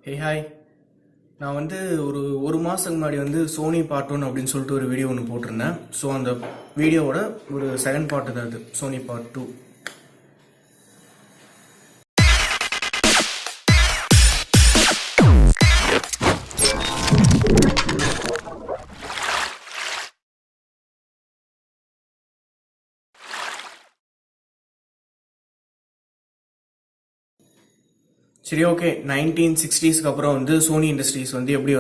Hey hi. நான் ஒரு மாதத்துக்கு முன்னாடி சோனி பார்ட் ஒன் அப்படின்னு சொல்லிட்டு ஒரு வீடியோ ஒன்று போட்டிருந்தேன். ஸோ அந்த வீடியோவோட ஒரு செகண்ட் பார்ட் தான் அது, சோனி பார்ட் டூ. சரி, ஓகே. 1960ஸ்க்கு அப்புறம் சோனி இண்டஸ்ட்ரீஸ் எப்படி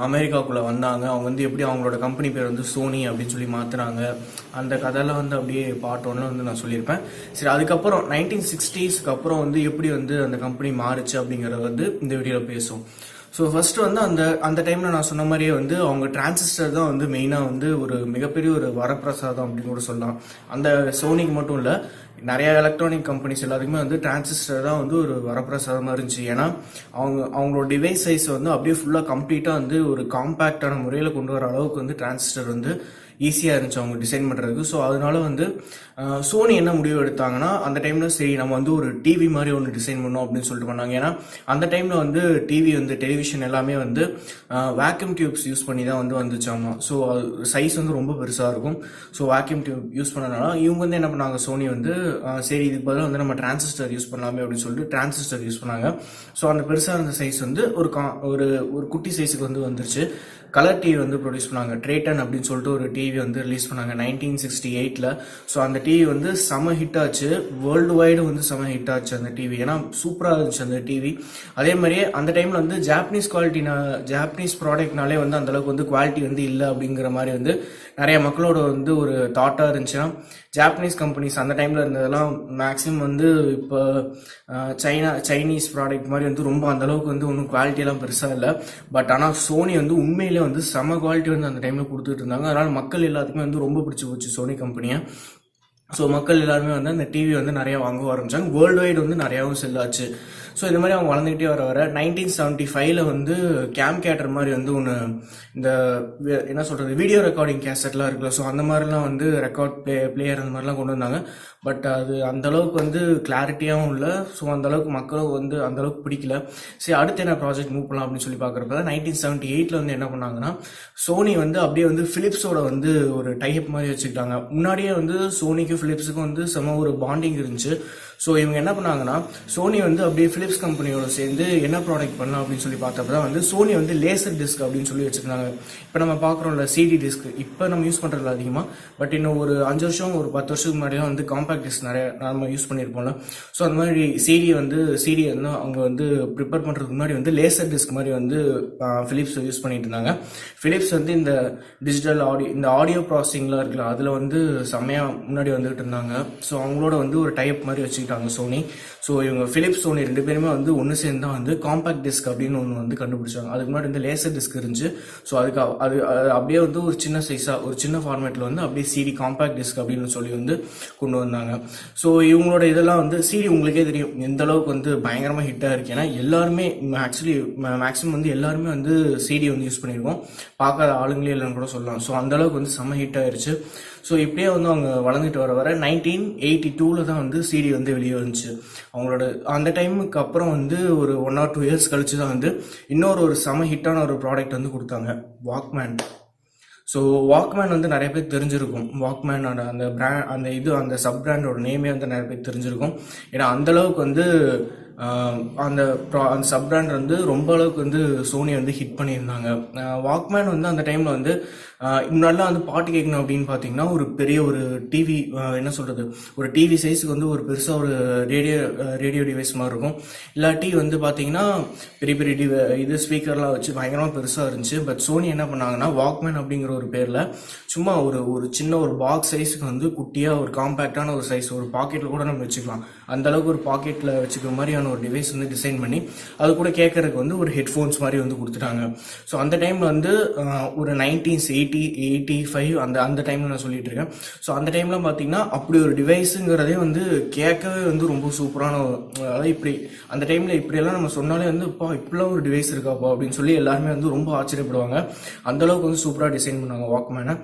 அமெரிக்காவுக்குள்ளே வந்தாங்க, அவங்க எப்படி அவங்களோட கம்பெனி பேர் சோனி அப்படின்னு சொல்லி மாற்றுறாங்க, அந்த கதையெல்லாம் அப்படியே பார்ட் ஒன்ல நான் சொல்லியிருப்பேன். சரி, அதுக்கப்புறம் 1960ஸ்க்கு அப்புறம் எப்படி அந்த கம்பெனி மாறுச்சு அப்படிங்கிறத இந்த வீடியோவில் பேசும். ஸோ ஃபர்ஸ்ட் அந்த டைமில் நான் சொன்ன மாதிரியே அவங்க டிரான்சிஸ்டர் தான் மெயினாக ஒரு மிகப்பெரிய ஒரு வரப்பிரசாதம் அப்படின்னு கூட சொல்லலாம். அந்த சோனிக்கு மட்டும் இல்லை, நிறைய எலக்ட்ரானிக் கம்பெனிஸ் எல்லாத்துக்குமே டிரான்சிஸ்டர் தான் ஒரு வரப்பிரசாதமாக இருந்துச்சு. ஏன்னா அவங்களோட டிவைஸ் சைஸ் அப்படியே ஃபுல்லாக கம்ப்ளீட்டாக ஒரு காம்பேக்டான முறையில் கொண்டு வர அளவுக்கு டிரான்சிஸ்டர் ஈஸியாக இருந்துச்சு அவங்க டிசைன் பண்ணுறதுக்கு. ஸோ அதனால சோனி என்ன முடிவு எடுத்தாங்கன்னா, அந்த டைமில் சரி நம்ம ஒரு டிவி மாதிரி ஒன்று டிசைன் பண்ணோம் அப்படின்னு சொல்லிட்டு பண்ணாங்க. ஏன்னா அந்த டைமில் டிவி டெலிவிஷன் எல்லாமே வேக்யூம் டியூப்ஸ் யூஸ் பண்ணி தான் வந்துச்சாமா. ஸோ சைஸ் ரொம்ப பெருசாக இருக்கும். ஸோ வேக்யூம் டியூப் யூஸ் பண்ணனால இவங்க என்ன பண்ணாங்க, சோனி சரி இதுக்கு பதிலாக நம்ம டிரான்சிஸ்டர் யூஸ் பண்ணலாமே அப்படின்னு சொல்லிட்டு டிரான்சிஸ்டர் யூஸ் பண்ணாங்க. ஸோ அந்த பெருசாக இருந்த சைஸ் ஒரு குட்டி சைஸுக்கு வந்துருச்சு. கலர் டிவி ப்ரொடியூஸ் பண்ணாங்க. ட்ரேட்டன் அப்படின்னு சொல்லிட்டு ஒரு டிவி ரிலீஸ் பண்ணாங்க 1968ல். ஸோ அந்த டிவி செம ஹிட் ஆச்சு, வேர்ல்டு வைடு செம ஹிட் ஆச்சு அந்த டிவி. ஏன்னா சூப்பராக இருந்துச்சு அந்த டிவி. அதே மாதிரியே அந்த டைமில் ஜாப்பனீஸ் ப்ராடக்ட்னாலே அந்த அளவுக்கு குவாலிட்டி இல்லை அப்படிங்கிற மாதிரி நிறைய மக்களோட ஒரு தாட்டாக இருந்துச்சுன்னா, ஜாப்பனீஸ் கம்பெனிஸ் அந்த டைமில் இருந்ததெல்லாம் மேக்ஸிமம் இப்போ சைனீஸ் ப்ராடக்ட் மாதிரி ரொம்ப அந்த அளவுக்கு ஒன்றும் குவாலிட்டியெல்லாம் பெருசாக இல்லை. பட் ஆனால் சோனி உண்மையிலே செம குவாலிட்டி அந்த டைமில் கொடுத்துட்டு இருந்தாங்க. அதனால மக்கள் எல்லாத்துக்குமே ரொம்ப பிடிச்சி போச்சு சோனி கம்பெனியை. ஸோ மக்கள் எல்லாருமே அந்த டிவி நிறைய வாங்க ஆரம்பிச்சாங்க. வேர்ல்டு வைடு நிறையாவும் செல்லாச்சு. ஸோ இந்த மாதிரி அவங்க வளர்ந்துக்கிட்டே வர 1975ல் கேம் கேட்டர் மாதிரி ஒன்று, இந்த என்ன சொல்கிறது, வீடியோ ரெக்கார்டிங் கேசட்லாம் இருக்குல்ல, ஸோ அந்த மாதிரிலாம் ரெக்கார்ட் பிளேயர் அந்த மாதிரிலாம் கொண்டு வந்தாங்க. பட் அது அந்தளவுக்கு கிளாரிட்டியாகவும் இல்லை. ஸோ அந்தளவுக்கு மக்களும் அந்தளவுக்கு பிடிக்கல. சரி, அடுத்து என்ன ப்ராஜெக்ட் மூவ் பண்ணலாம் அப்படின்னு சொல்லி பார்க்குறப்ப 1978ல் என்ன பண்ணாங்கன்னா, சோனி அப்படியே ஃபிலிப்ஸோட ஒரு டைப் மாதிரி வச்சுக்கிட்டாங்க. முன்னாடியே சோனிக்கும் ஃபிலிப்ஸுக்கும் செம ஒரு பாண்டிங் இருந்துச்சு. ஸோ இவங்க என்ன பண்ணாங்கன்னா, சோனி அப்படியே ஃபிலிப்ஸ் கம்பெனியோட சேர்ந்து என்ன ப்ராடக்ட் பண்ணலாம் அப்படின்னு சொல்லி பார்த்தப்ப தான் சோனி லேசர் டிஸ்க் அப்படின்னு சொல்லி வச்சுருந்தாங்க. இப்போ நம்ம பார்க்குறோம்ல சிடி டிஸ்க், இப்போ நம்ம யூஸ் பண்ணுறதுல அதிகமாக. பட் இன்னும் ஒரு 5 வருஷம் ஒரு 10 வருஷத்துக்கு முன்னாடிலாம் காம்பாக்ட் டிஸ்க் நிறைய நம்ம யூஸ் பண்ணியிருப்போம்ல. ஸோ அந்த மாதிரி சிடி அவங்க ப்ரிப்பேர் பண்ணுறதுக்கு முன்னாடி லேசர் டிஸ்க் மாதிரி ஃபிலிப்ஸ் யூஸ் பண்ணிட்டு இருந்தாங்க. ஃபிலிப்ஸ் இந்த டிஜிட்டல் ஆடியோ, இந்த ஆடியோ ப்ராசஸிங்லாம் இருக்குல்ல, அதில் செம்மையாக முன்னாடி வந்துகிட்டு இருந்தாங்க. ஸோ அவங்களோட ஒரு டைப் மாதிரி வச்சுக்கிட்டாங்க சோனி. ஸோ இவங்க ஃபிலிப்ஸ் சோனி 2 பேருமே ஒன்று சேர்ந்து தான் காம்பாக்ட் டிஸ்க் அப்படின்னு ஒன்று கண்டுபிடிச்சாங்க. அதுக்கு முன்னாடி லேசர் டிஸ்க் இருந்துச்சு. ஸோ அதுக்கு அது அப்படியே ஒரு சின்ன சைஸாக ஒரு சின்ன ஃபார்மேட்டில் அப்படியே சிடி காம்பாக்ட் டிஸ்க் அப்படின்னு சொல்லி கொண்டு வந்தாங்க. ஸோ இவங்களோட இதெல்லாம் சிடி உங்களுக்கே தெரியும் எந்த அளவுக்கு பயங்கரமாக ஹிட்டாக இருக்கு. ஏன்னா எல்லாருமே மேக்ஸிமம் எல்லாருமே சிடி யூஸ் பண்ணியிருக்கோம், பார்க்காத ஆளுங்களே இல்லைன்னு கூட சொல்லலாம். ஸோ அந்த அளவுக்கு செம்ம ஹிட் ஆயிருச்சு. ஸோ இப்படியே அவங்க வளர்ந்துட்டு வர 1982ல் தான் சிடி வெளியே வந்துச்சு. அவங்களோட அந்த டைமுக்கு அப்புறம் ஒரு 1 or 2 இயர்ஸ் கழிச்சு தான் இன்னொரு செம ஹிட்டான ஒரு ப்ராடக்ட் கொடுத்தாங்க, வாக்மேன். ஸோ வாக்மேன் நிறைய பேர் தெரிஞ்சிருக்கும். வாக்மேனோட அந்த பிராண்ட், அந்த சப் பிராண்டோட நேமே நிறைய பேர் தெரிஞ்சிருக்கும். ஏன்னா அந்த அளவுக்கு அந்த சப் பிராண்ட் ரொம்ப அளவுக்கு சோனி ஹிட் பண்ணியிருந்தாங்க. வாக்மேன் அந்த டைமில் முன்னாடிலாம் பாட்டு கேட்கணும் அப்படின்னு பார்த்தீங்கன்னா, ஒரு பெரிய ஒரு டிவி, என்ன சொல்கிறது, ஒரு டிவி சைஸுக்கு ஒரு பெருசாக ஒரு ரேடியோ டிவைஸ் மாதிரி இருக்கும். இல்லாட்டி பார்த்தீங்கன்னா பெரிய பெரிய இது ஸ்பீக்கர்லாம் வச்சு பயங்கரமாக பெருசாக இருந்துச்சு. பட் சோனி என்ன பண்ணாங்கன்னா, வாக்மேன் அப்படிங்கிற ஒரு பேரில் சும்மா ஒரு சின்ன ஒரு பாக்ஸ் சைஸுக்கு குட்டியாக ஒரு காம்பேக்டான ஒரு சைஸ், ஒரு பாக்கெட்டில் கூட நம்ம வச்சுக்கலாம், அந்தளவுக்கு ஒரு பாக்கெட்டில் வச்சுக்கிற மாதிரியான ஒரு டிவைஸ் டிசைன் பண்ணி அது கூட கேட்கறதுக்கு ஒரு ஹெட்ஃபோன்ஸ் மாதிரி கொடுத்துட்டாங்க. ஸோ அந்த டைமில் ஒரு 1980 1985 அந்த அந்த டைமில் நான் சொல்லிட்டு இருக்கேன். ஸோ அந்த டைமில் பார்த்தீங்கன்னா அப்படி ஒரு டிவைஸுங்கிறதே வந்து கேட்கவே வந்து ரொம்ப சூப்பரான அதாவது இப்படி அந்த டைமில் இப்படியெல்லாம் நம்ம சொன்னாலே வந்து இப்போ இப்படிலாம் ஒரு டிவைஸ் இருக்காப்பா அப்படின்னு சொல்லி எல்லாருமே வந்து ரொம்ப ஆச்சரியப்படுவாங்க. அந்தளவுக்கு வந்து சூப்பராக டிசைன் பண்ணாங்க வாக்மேனை.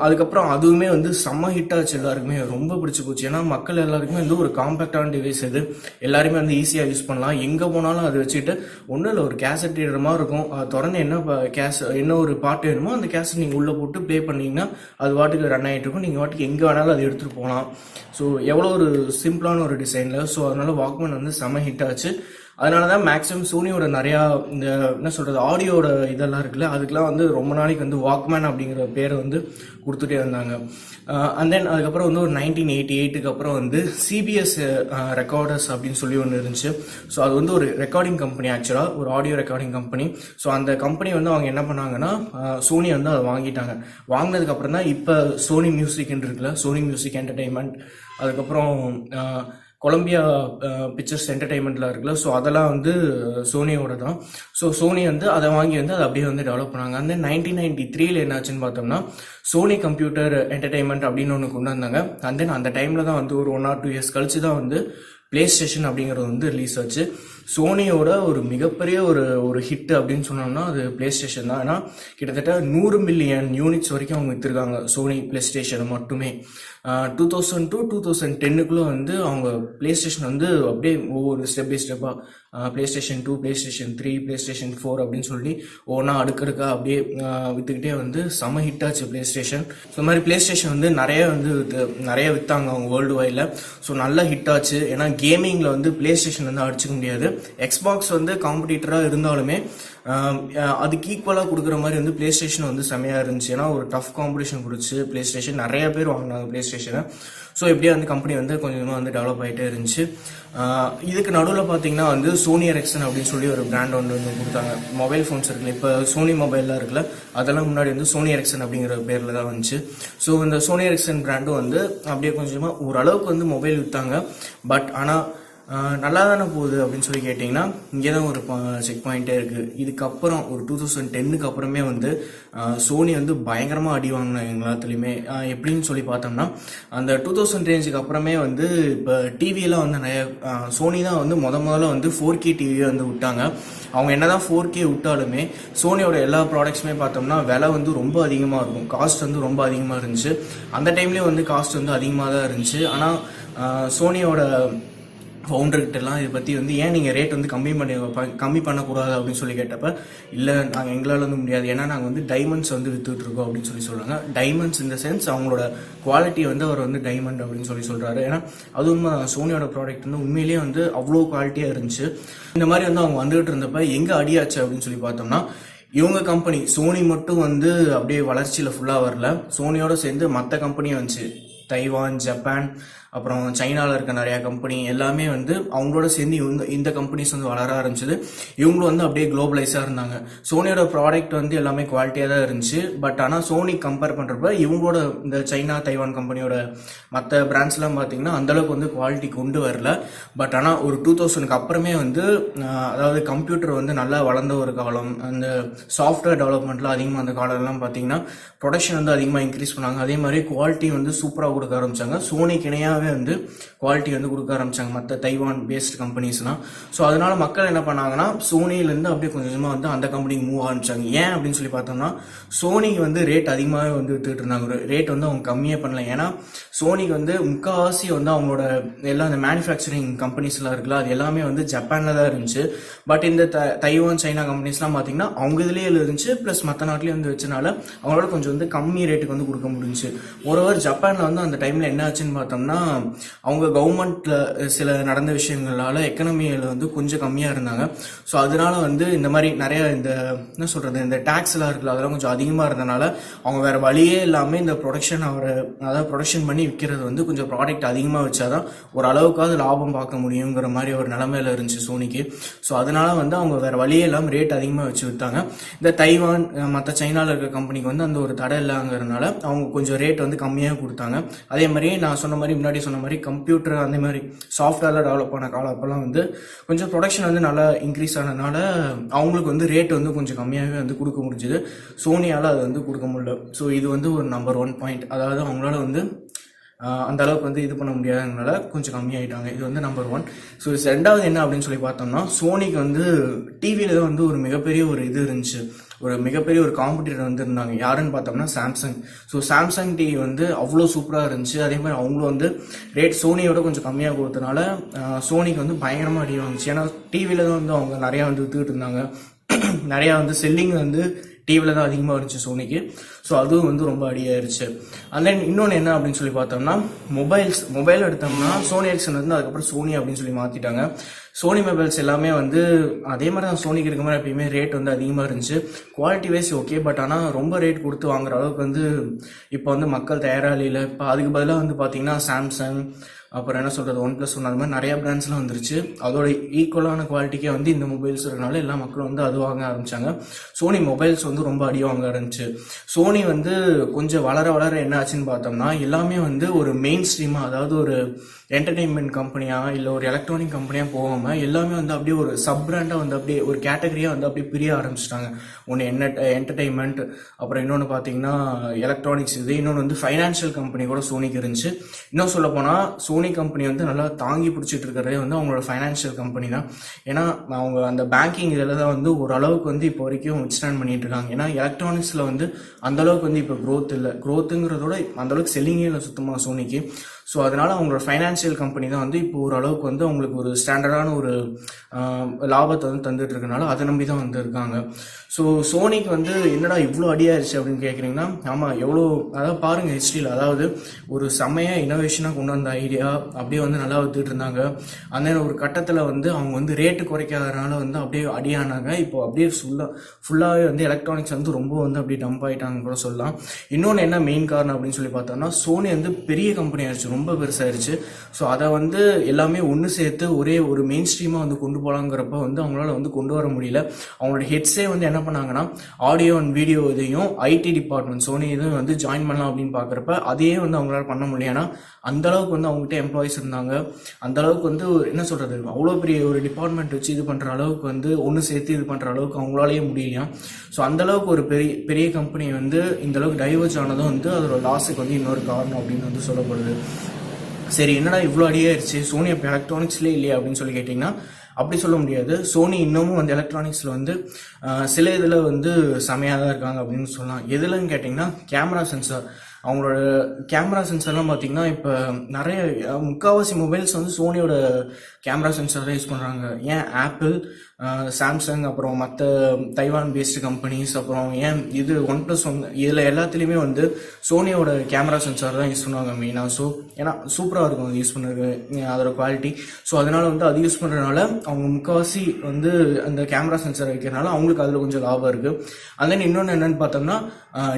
அதுக்கப்புறம் அதுவுமே வந்து செம்ம ஹிட் ஆச்சு, எல்லாருக்குமே ரொம்ப பிடிச்சி போச்சு. ஏன்னா மக்கள் எல்லாருக்குமே வந்து ஒரு காம்பேக்டான டிவைஸ் இது, எல்லாருமே வந்து ஈஸியாக யூஸ் பண்ணலாம். எங்கே போனாலும் அதை வச்சுட்டு ஒன்றும் இல்லை, ஒரு கேசட் ரீடர் மாதிரி இருக்கும். தொடர்ந்து என்ன ஒரு பாட்டு வேணுமோ அந்த கேசட் நீங்கள் உள்ளே போட்டு ப்ளே பண்ணிங்கன்னா அது வாட்டுக்கு ரன் ஆகிட்டு இருக்கும். நீங்கள் வாட்டுக்கு எங்கே வேணாலும் அதை எடுத்துகிட்டு போகலாம். ஸோ எவ்வளோ ஒரு சிம்பிளான ஒரு டிசைனில். ஸோ அதனால வாக்மேன் வந்து செம ஹிட் ஆச்சு. அதனால தான் மேக்ஸிமம் சோனியோட நிறையா இந்த என்ன சொல்கிறது ஆடியோட இதெல்லாம் இருக்குல்ல, அதுக்கெலாம் வந்து ரொம்ப நாளைக்கு வந்து வாக்மேன் அப்படிங்கிற பேரை வந்து கொடுத்துட்டே இருந்தாங்க. அண்ட் தென் அதுக்கப்புறம் வந்து ஒரு 1988க்கு அப்புறம் வந்து சிபிஎஸ் ரெக்கார்டர்ஸ் அப்படின்னு சொல்லி ஒன்று இருந்துச்சு. ஸோ அது வந்து ஒரு ரெக்கார்டிங் கம்பெனி, ஆக்சுவலாக ஒரு ஆடியோ ரெக்கார்டிங் கம்பெனி. ஸோ அந்த கம்பெனி வந்து அவங்க என்ன பண்ணாங்கன்னா சோனி வந்து அதை வாங்கிட்டாங்க. வாங்கினதுக்கப்புறம் தான் இப்போ சோனி மியூசிக்னு இருக்குல்ல, சோனி மியூசிக் என்டர்டெயின்மெண்ட், அதுக்கப்புறம் கொலம்பியா பிக்சர்ஸ் என்டர்டைன்மெண்ட்லாம் இருக்குல்ல, ஸோ அதெல்லாம் வந்து சோனியோட தான். ஸோ சோனி வந்து அதை வாங்கி வந்து அதை அப்படியே வந்து டெவலப் பண்ணாங்க. அந்த 1993 என்னாச்சுன்னு பார்த்தோம்னா சோனி கம்ப்யூட்டர் என்டர்டைன்மெண்ட் அப்படின்னு ஒன்று கொண்டு வந்தாங்க. அண்ட் தென் அந்த டைமில் தான் வந்து ஒரு 1 or 2 years கழிச்சு தான் வந்து பிளே ஸ்டேஷன் அப்படிங்கிறது வந்து ரிலீஸ் ஆச்சு. சோனியோட ஒரு மிகப்பெரிய ஒரு ஹிட் அப்படின்னு சொன்னோம்னா அது பிளே ஸ்டேஷன் தான். ஏன்னா கிட்டத்தட்ட 100 மில்லியன் யூனிட்ஸ் வரைக்கும் அவங்க விற்றுருக்காங்க சோனி பிளே ஸ்டேஷனை மட்டுமே. 2000 to 2010க்குள்ளே வந்து அவங்க பிளே ஸ்டேஷன் வந்து அப்படியே ஒவ்வொரு ஸ்டெப் பை ஸ்டெப்பாக PlayStation 2, PlayStation 3, PlayStation 4 அப்படின்னு சொல்லி ஒவ்வொன்றா அடுக்கடுக்கா அப்படியே விற்றுக்கிட்டே வந்து செம ஹிட் ஆச்சு பிளே ஸ்டேஷன். ஸோ இந்த மாதிரி பிளே ஸ்டேஷன் வந்து நிறைய விற்றாங்க அவங்க வேர்ல்டு வைடில். ஸோ நல்ல ஹிட் ஆச்சு. ஏன்னா கேமிங்கில் வந்து பிளே ஸ்டேஷன் வந்து அடிச்சுக்க முடியாது. எக்ஸ்பாக்ஸ் வந்து காம்படிட்டராக இருந்தாலுமே அதுக்கு ஈக்குவலாக கொடுக்குற மாதிரி வந்து பிளே ஸ்டேஷன் வந்து செமையாக இருந்துச்சு. ஏன்னா ஒரு டஃப் காம்படிஷன் கொடுச்சு பிளே ஸ்டேஷன், நிறைய பேர் வாங்கினாங்க பிளே ஸ்டேஷனை. ஸோ இப்படியே வந்து கம்பெனி வந்து கொஞ்சமாக வந்து டெவலப் ஆகிட்டே இருந்துச்சு. இதுக்கு நடுவில் பார்த்தீங்கன்னா வந்து சோனி எரெக்சன் அப்படின்னு சொல்லி ஒரு பிராண்ட் வந்து கொடுத்தாங்க. மொபைல் ஃபோன்ஸ் இருக்குல்ல, இப்போ சோனி மொபைல்லாம் இருக்குல்ல, அதெல்லாம் முன்னாடி வந்து சோனி எரெக்சன் அப்படிங்கிற பேரில் தான் வந்துச்சு. ஸோ இந்த சோனி எரெக்சன் பிராண்டும் வந்து அப்படியே கொஞ்சமாக ஓரளவுக்கு வந்து மொபைல் விற்றாங்க. பட் ஆனால் நல்லா தானே போகுது அப்படின்னு சொல்லி கேட்டிங்கன்னா இங்கே தான் ஒரு செக் பாயிண்ட்டே இருக்குது. இதுக்கப்புறம் ஒரு 2010க்கு அப்புறமே வந்து சோனி வந்து பயங்கரமாக அடி வாங்கினாங்க எல்லாத்துலேயுமே. எப்படின்னு சொல்லி பார்த்தோம்னா அந்த 2000 ரேஞ்சுக்கு அப்புறமே வந்து இப்போ டிவியெல்லாம் வந்து நிறைய சோனி தான் வந்து முதல்ல வந்து 4K டிவியை வந்து விட்டாங்க. அவங்க என்ன தான் 4K விட்டாலுமே சோனியோட எல்லா ப்ராடக்ட்ஸுமே பார்த்தோம்னா விலை வந்து ரொம்ப அதிகமாக இருக்கும், காஸ்ட் வந்து ரொம்ப அதிகமாக இருந்துச்சு. அந்த டைம்லேயும் வந்து காஸ்ட் வந்து அதிகமாக தான் இருந்துச்சு. ஆனால் சோனியோட ஃபவுண்டர்கிட்டலாம் இதை பற்றி வந்து ஏன் நீங்கள் ரேட் வந்து கம்மி பண்ணக்கூடாது அப்படின்னு சொல்லி கேட்டப்ப, இல்லை நாங்கள் எங்களால் வந்து முடியாது, ஏன்னா நாங்கள் வந்து டைமண்ட்ஸ் வந்து விற்றுட்ருக்கோம் அப்படின்னு சொல்லி சொல்கிறாங்க. டைமண்ட்ஸ் இந்த சென்ஸ் அவங்களோட குவாலிட்டி வந்து அவர் வந்து டைமண்ட் அப்படின்னு சொல்லி சொல்கிறாரு. ஏன்னா அது உண்மை, சோனியோட ப்ராடக்ட் வந்து உண்மையிலேயே வந்து அவ்வளோ குவாலிட்டியாக இருந்துச்சு. இந்த மாதிரி வந்து அவங்க வந்துகிட்டு இருந்தப்ப எங்கே அடியாச்சு அப்படின்னு சொல்லி பார்த்தோம்னா இவங்க கம்பெனி சோனி மட்டும் வந்து அப்படியே வளர்ச்சியில் ஃபுல்லாக வரல, சோனியோட சேர்ந்து மற்ற கம்பெனியும் வந்துச்சு. தைவான், ஜப்பான், அப்புறம் சைனாவில் இருக்க நிறையா கம்பெனி எல்லாமே வந்து அவங்களோட சேர்ந்து இந்த கம்பெனிஸ் வந்து வளர ஆரம்பிச்சது. இவங்களும் வந்து அப்படியே குளோபலைஸாக இருந்தாங்க. சோனியோட ப்ராடக்ட் வந்து எல்லாமே குவாலிட்டியாக தான் இருந்துச்சு. பட் ஆனால் சோனி கம்பேர் பண்ணுறப்ப இவங்களோட இந்த சைனா, தைவான் கம்பெனியோட மற்ற பிராண்ட்ஸ்லாம் பார்த்தீங்கன்னா அந்தளவுக்கு வந்து குவாலிட்டி கொண்டு வரல. பட் ஆனால் ஒரு 2000க்கு அப்புறமே வந்து அதாவது கம்ப்யூட்டர் வந்து நல்லா வளர்ந்த ஒரு காலம், அந்த சாஃப்ட்வேர் டெவலப்மெண்ட்லாம் அதிகமாக அந்த காலம்லாம் பார்த்தீங்கன்னா ப்ரொடக்ஷன் வந்து அதிகமாக இன்க்ரீஸ் பண்ணாங்க. அதே மாதிரி குவாலிட்டி வந்து சூப்பராக கொடுக்க ஆரம்பித்தாங்க. சோனிக்கு இணையாகவே வந்து குவாலிட்டி வந்து கொடுக்க ஆரம்பித்தாங்க மற்ற தைவான் பேஸ்ட் கம்பெனிஸ்லாம். ஸோ அதனால மக்கள் என்ன பண்ணாங்கன்னா சோனிலேருந்து அப்படியே கொஞ்சமாக வந்து அந்த கம்பெனிக்கு மூவ் ஆரம்பிச்சாங்க. ஏன் அப்படின்னு சொல்லி பார்த்தோம்னா சோனிக்கு வந்து ரேட் அதிகமாகவே வந்து வித்துட்டு இருந்தாங்க. ரேட் வந்து அவங்க கம்மியாக பண்ணல. ஏன்னா சோனிக்கு வந்து முக்கால்வாசி வந்து அவங்களோட எல்லாம் இந்த மேனுஃபேக்சரிங் கம்பெனிஸ்லாம் இருக்குல்ல, அது எல்லாமே வந்து ஜப்பானில் தான் இருந்துச்சு. பட் இந்த தைவான், சைனா கம்பெனிஸ்லாம் பார்த்தீங்கன்னா அவங்க இதுலேயே இருந்துச்சு, ப்ளஸ் மற்ற நாட்டிலேயே வந்து வச்சனால அவங்களோட கொஞ்சம் வந்து கம்மி ரேட்டுக்கு வந்து கொடுக்க முடிஞ்சுச்சு. ஒருவர் ஜப்பானில் வந்து அந்த டைமில் என்ன ஆச்சுன்னு பார்த்தோம்னா அவங்க கவர்மெண்ட்ல சில நடந்த விஷயங்களால எக்கனாமியில் வந்து கொஞ்சம் கம்மியாக இருந்தாங்க. ஸோ அதனால வந்து இந்த மாதிரி நிறைய இந்த என்ன சொல்கிறது இந்த டேக்ஸ் எல்லாம் இருக்குல்ல, அதெல்லாம் கொஞ்சம் அதிகமாக இருந்தனால அவங்க வேற வழியே இல்லாமல் இந்த அதாவது ப்ரொடக்ஷன் பண்ணி விற்கிறது வந்து கொஞ்சம் ப்ராடக்ட் அதிகமாக வச்சாதான் ஒரு அளவுக்காவது லாபம் பார்க்க முடியுங்கிற மாதிரி ஒரு நிலைமையில இருந்துச்சு சோனிக்கு. ஸோ அதனால வந்து அவங்க வேற வழியே இல்லாமல் ரேட் அதிகமாக வச்சு விற்றாங்க. இந்த தைவான் மற்ற சைனாவில் இருக்க கம்பெனிக்கு வந்து அந்த ஒரு தடை இல்லைங்கிறதுனால அவங்க கொஞ்சம் ரேட் வந்து கம்மியாக கொடுத்தாங்க. அதே மாதிரி நான் சொன்ன மாதிரி முன்னாடி முன்னாடி சொன்ன மாதிரி கம்ப்யூட்டர் அந்த மாதிரி சாஃப்ட்வேர்லாம் டெவலப் பண்ண காலம் அப்போல்லாம் வந்து கொஞ்சம் ப்ரொடக்ஷன் வந்து நல்லா இன்க்ரீஸ் ஆனதுனால அவங்களுக்கு வந்து ரேட் வந்து கொஞ்சம் கம்மியாகவே வந்து கொடுக்க முடிஞ்சுது. சோனியால் அது வந்து கொடுக்க முடியல. ஸோ இது வந்து ஒரு நம்பர் 1 பாயிண்ட். அதாவது அவங்களால வந்து அந்த அளவுக்கு வந்து இது பண்ண முடியாததுனால கொஞ்சம் கம்மியாயிட்டாங்க. இது வந்து நம்பர் 1. ஸோ ரெண்டாவது என்ன அப்படின்னு சொல்லி பார்த்தோம்னா, சோனிக்கு வந்து டிவியில தான் வந்து ஒரு மிகப்பெரிய ஒரு இது இருந்துச்சு, ஒரு மிகப்பெரிய ஒரு காம்படிட்டர் வந்து இருந்தாங்க. யாருன்னு பார்த்தோம்னா சாம்சங். ஸோ சாம்சங் டிவி வந்து அவ்வளோ சூப்பராக இருந்துச்சு. அதே மாதிரி அவங்களும் வந்து ரேட் சோனியோட கொஞ்சம் கம்மியாக கொடுத்தனால சோனிக்கு வந்து பயங்கரமாக அடி வாங்குச்சு. ஏன்னா டிவியில தான் வந்து அவங்க நிறையா வந்து வித்துக்கிட்டு இருந்தாங்க. நிறையா வந்து செல்லிங் வந்து டிவியில் தான் அதிகமாக இருந்துச்சு சோனிக்கு. ஸோ அதுவும் வந்து ரொம்ப அடியாயிருச்சு. அண்ட் தென் இன்னொன்று என்ன அப்படின்னு சொல்லி பார்த்தோம்னா, மொபைல் எடுத்தோம்னா சோனி எரிக்சன் வந்து அதுக்கப்புறம் சோனி அப்படின்னு சொல்லி மாற்றிட்டாங்க. சோனி மொபைல்ஸ் எல்லாமே வந்து அதே மாதிரி தான் சோனிக்கு இருக்க மாதிரி எப்பயுமே ரேட் வந்து அதிகமாக இருந்துச்சு. குவாலிட்டி வைஸ் ஓகே, பட் ஆனால் ரொம்ப ரேட் கொடுத்து வாங்குற அளவுக்கு வந்து இப்போ வந்து மக்கள் தயாராக இல்லை. இப்போ அதுக்கு பதிலாக வந்து பார்த்தீங்கன்னா சாம்சங், அப்புறம் என்ன சொல்கிறது, OnePlus அந்த மாதிரி நிறையா பிராண்ட்ஸ்லாம் வந்துருச்சு. அதோட ஈக்குவலான குவாலிட்டிக்கே வந்து இந்த மொபைல்ஸ் இருக்கனால எல்லா மக்களும் வந்து அது வாங்க ஆரம்பித்தாங்க. சோனி மொபைல்ஸ் வந்து ரொம்ப அடி வாங்க ஆரம்பிச்சு. சோனி வந்து கொஞ்சம் வளர வளர என்ன ஆச்சுன்னு பார்த்தோம்னா, எல்லாமே வந்து ஒரு மெயின் ஸ்ட்ரீமாக, அதாவது ஒரு என்டர்டெயின்மெண்ட் கம்பெனியாக இல்லை ஒரு எலக்ட்ரானிக் கம்பெனியாக போகாமல் எல்லாமே வந்து அப்படியே ஒரு சப் பிராண்டாக வந்து அப்படியே ஒரு கேட்டகரியாக வந்து அப்படியே பிரிய ஆரம்பிச்சிட்டாங்க. ஒன்று என்டர்டெயின்மெண்ட், அப்புறம் இன்னொன்று பார்த்தீங்கன்னா எலக்ட்ரானிக்ஸ், இது இன்னொன்று வந்து ஃபைனான்ஷியல் கம்பெனி கூட சோனிக்கு இருந்துச்சு. இன்னும் சொல்ல போனால் சோனி கம்பெனி வந்து நல்லா தாங்கி பிடிச்சிட்டு இருக்கிறதே வந்து அவங்களோட ஃபைனான்ஷியல் கம்பெனி தான். ஏன்னா அவங்க அந்த பேங்கிங் இதில் தான் வந்து ஓரளவுக்கு வந்து இப்போ வரைக்கும் வித்ஸ்டாண்ட் பண்ணிட்டு இருக்காங்க. ஏன்னா எலக்ட்ரானிக்ஸில் வந்து அந்தளவுக்கு வந்து இப்போ க்ரோத் இல்லை, க்ரோத்துங்கிறதோட அந்தளவுக்கு செல்லிங்கே இல்லை சுத்தமாக சோனிக்கு. ஸோ அதனால் அவங்களோட ஃபைனான்ஷியல் கம்பெனி தான் வந்து இப்போ ஓரளவுக்கு வந்து அவங்களுக்கு ஒரு ஸ்டாண்டர்டான ஒரு லாபத்தை வந்து தந்துட்டு இருக்கனால அதை நம்பி தான் வந்து இருக்காங்க. ஸோ சோனிக்கு வந்து என்னடா இவ்வளோ அடியாயிருச்சு அப்படின்னு கேட்குறீங்கன்னா, ஆமாம் எவ்வளோ, அதாவது பாருங்கள் ஹிஸ்ட்ரியில், அதாவது ஒரு செம்மைய இனோவேஷனாக கொண்டு வந்த ஐடியா அப்படியே வந்து நல்லா வித்துட்டு இருந்தாங்க. அந்த ஒரு கட்டத்தில் வந்து அவங்க வந்து ரேட்டு குறைக்காதனால வந்து அப்படியே அடியானாங்க. இப்போ அப்படியே ஃபுல்லாகவே வந்து எலக்ட்ரானிக்ஸ் வந்து ரொம்ப வந்து அப்படியே டம்ப் ஆகிட்டாங்கன்னு கூட சொல்லலாம். இன்னொன்று என்ன மெயின் காரணம் அப்படின்னு சொல்லி பார்த்தோம்னா, சோனி வந்து பெரிய கம்பெனி ஆயிடுச்சு, ரொம்ப பெருசாயிருச்சு. ஸோ அதை வந்து எல்லாமே ஒன்று சேர்த்து ஒரே ஒரு மெயின் ஸ்ட்ரீமாக வந்து கொண்டு போகலாங்கிறப்ப வந்து அவங்களால வந்து கொண்டு வர முடியல. அவங்களோட ஹெட்ஸே வந்து என்ன பண்ணாங்கன்னா, ஆடியோ அண்ட் வீடியோ இதையும் ஐடி டிபார்ட்மெண்ட் சோனி இதுவும் வந்து ஜாயின் பண்ணலாம் அப்படின்னு பார்க்குறப்ப அதையே வந்து அவங்களால பண்ண முடியும். ஏன்னா அந்த அளவுக்கு வந்து அவங்ககிட்ட எம்ப்ளாயிஸ் இருந்தாங்க. அந்த அளவுக்கு வந்து என்ன சொல்கிறது, அவ்வளோ பெரிய ஒரு டிபார்ட்மெண்ட் வச்சு இது பண்ணுற அளவுக்கு வந்து ஒன்று சேர்த்து இது பண்ணுற அளவுக்கு அவங்களாலேயே முடியலையா. ஸோ அந்த அளவுக்கு ஒரு பெரிய கம்பெனி வந்து இந்த அளவுக்கு டைவர்ஜ் ஆனதும் வந்து அதோட லாஸுக்கு வந்து இன்னொரு காரணம் அப்படின்னு வந்து சொல்லப்படுது. சரி, என்னடா இவ்வளோ அடியாயிருச்சு, சோனி அப்போ எலக்ட்ரானிக்ஸ்லேயே இல்லையா அப்படின்னு சொல்லி கேட்டிங்கன்னா, அப்படி சொல்ல முடியாது. சோனி இன்னமும் வந்து எலக்ட்ரானிக்ஸில் வந்து சில இதில் வந்து செமையாக தான் இருக்காங்க அப்படின்னு சொல்லலாம். எதுலன்னு கேட்டிங்கன்னா, கேமரா சென்சார். அவங்களோட கேமரா சென்சர்லாம் பார்த்தீங்கன்னா இப்போ நிறைய முக்கால்வாசி மொபைல்ஸ் வந்து சோனியோட கேமரா சென்சார் தான் யூஸ் பண்ணுறாங்க. ஏன் ஆப்பிள், சாம்சங், அப்புறம் மற்ற தைவான் பேஸ்டு கம்பெனிஸ், அப்புறம் ஏன் இது OnePlus இதில் எல்லாத்துலேயுமே வந்து சோனியோட கேமரா சென்சார் தான் யூஸ் பண்ணுவாங்க மெயினாக. ஸோ ஏன்னா சூப்பராக இருக்கும் அது யூஸ் பண்ணுறது, அதோட குவாலிட்டி. ஸோ அதனால் வந்து அது யூஸ் பண்ணுறதுனால அவங்க முக்கால்வாசி வந்து அந்த கேமரா சென்சார் வைக்கிறதுனால அவங்களுக்கு அதில் கொஞ்சம் லாபம் இருக்குது. and then இன்னொன்று என்னென்னு பார்த்தோம்னா,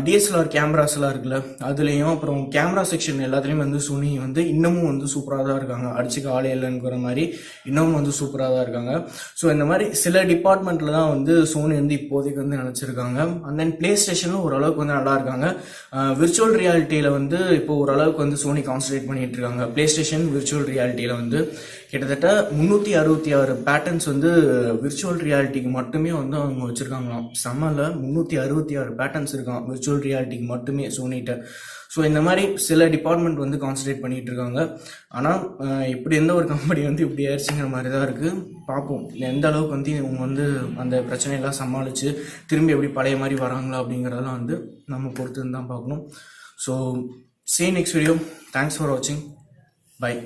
DSLR கேமராஸ்லாம் இருக்குல்ல, அதுலேயும் அப்புறம் கேமரா செக்ஷன் எல்லாத்துலேயும் வந்து சோனி வந்து இன்னமும் வந்து சூப்பராக தான் இருக்காங்க. அடிச்சுக்க ஆளே இல்லைங்கிற மாதிரி இன்னமும் வந்து சூப்பராக தான் இருக்காங்க. ஸோ இந்த மாதிரி சில டிபார்ட்மெண்ட்டில் தான் வந்து சோனி வந்து இப்போதைக்கு வந்து நினச்சிருக்காங்க. அண்ட் தென் பிளே ஸ்டேஷனும் ஓரளவுக்கு வந்து நல்லா இருக்காங்க. விர்ச்சுவல் ரியாலிட்டியில் வந்து இப்போ ஓரளவுக்கு வந்து சோனி கான்சன்ட்ரேட் பண்ணிட்டு இருக்காங்க. பிளே ஸ்டேஷன் விர்ச்சுவல் ரியாலிட்டியில் வந்து கிட்டத்தட்ட 366 பேட்டர்ன்ஸ் வந்து விர்ச்சுவல் ரியாலிட்டிக்கு மட்டுமே வந்து அவங்க வச்சுருக்காங்களாம். செம்மல 366 பேட்டர்ன்ஸ் இருக்கான் விர்ச்சுவல் ரியாலிட்டிக்கு மட்டுமே சோனிகிட்ட. ஸோ இந்த மாதிரி சில டிபார்ட்மெண்ட் வந்து கான்சன்ட்ரேட் பண்ணிகிட்டு இருக்காங்க. ஆனால் இப்படி எந்த ஒரு கம்பெனி வந்து இப்படி ஆயிடுச்சுங்கிற மாதிரி தான் இருக்குது. பார்ப்போம் எந்த அளவுக்கு வந்து இவங்க வந்து அந்த பிரச்சனையெல்லாம் சமாளித்து திரும்பி எப்படி பழைய மாதிரி வராங்களா அப்படிங்கிறதெல்லாம் வந்து நம்ம பொறுத்து தான் பார்க்கணும். So see you next video. Thanks for watching. Bye.